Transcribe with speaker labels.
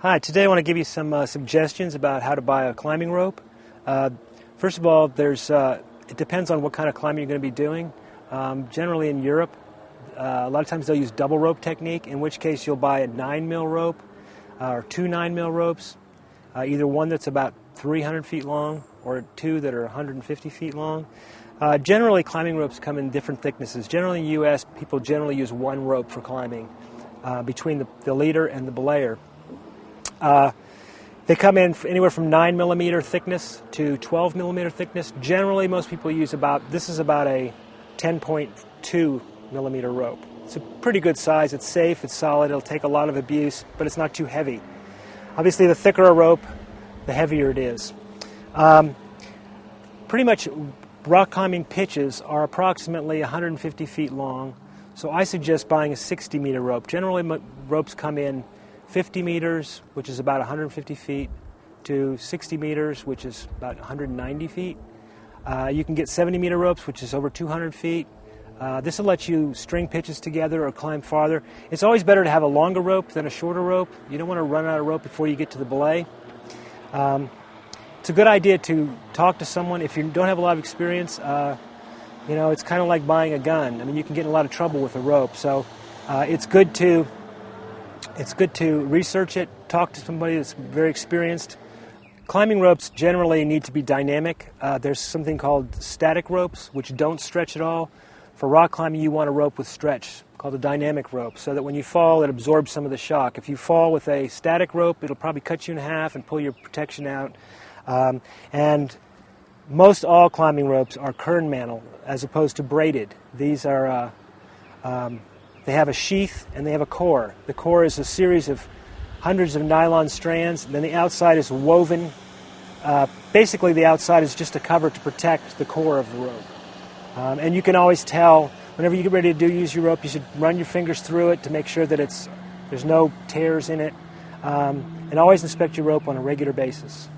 Speaker 1: Hi, today I want to give you some suggestions about how to buy a climbing rope. First of all, it depends on what kind of climbing you're going to be doing. Generally in Europe, a lot of times they'll use double rope technique, in which case you'll buy a 9mm rope or two 9mm ropes, either one that's about 300 feet long or two that are 150 feet long. Generally, climbing ropes come in different thicknesses. Generally in the U.S., people generally use one rope for climbing between the leader and the belayer. They come in anywhere from 9mm thickness to 12mm thickness. Generally, most people use this is about a 10.2mm rope. It's a pretty good size. It's safe, it's solid, it'll take a lot of abuse, but it's not too heavy. Obviously, the thicker a rope, the heavier it is. Pretty much rock climbing pitches are approximately 150 feet long, so I suggest buying a 60-meter rope. Generally, ropes come in 50 meters, which is about 150 feet, to 60 meters, which is about 190 feet. You can get 70-meter ropes, which is over 200 feet. This will let you string pitches together or climb farther. It's always better to have a longer rope than a shorter rope. You don't want to run out of rope before you get to the belay. It's a good idea to talk to someone. If you don't have a lot of experience, it's kind of like buying a gun. I mean, you can get in a lot of trouble with a rope, so it's good to research it, talk to somebody that's very experienced. Climbing ropes generally need to be dynamic. There's something called static ropes, which don't stretch at all. For rock climbing, you want a rope with stretch, called a dynamic rope, so that when you fall, it absorbs some of the shock. If you fall with a static rope, it'll probably cut you in half and pull your protection out. And most all climbing ropes are kern mantle, as opposed to braided. These are they have a sheath and they have a core. The core is a series of hundreds of nylon strands, and then the outside is woven. Basically, the outside is just a cover to protect the core of the rope. And you can always tell, whenever you get ready to use your rope, you should run your fingers through it to make sure that there's no tears in it. And always inspect your rope on a regular basis.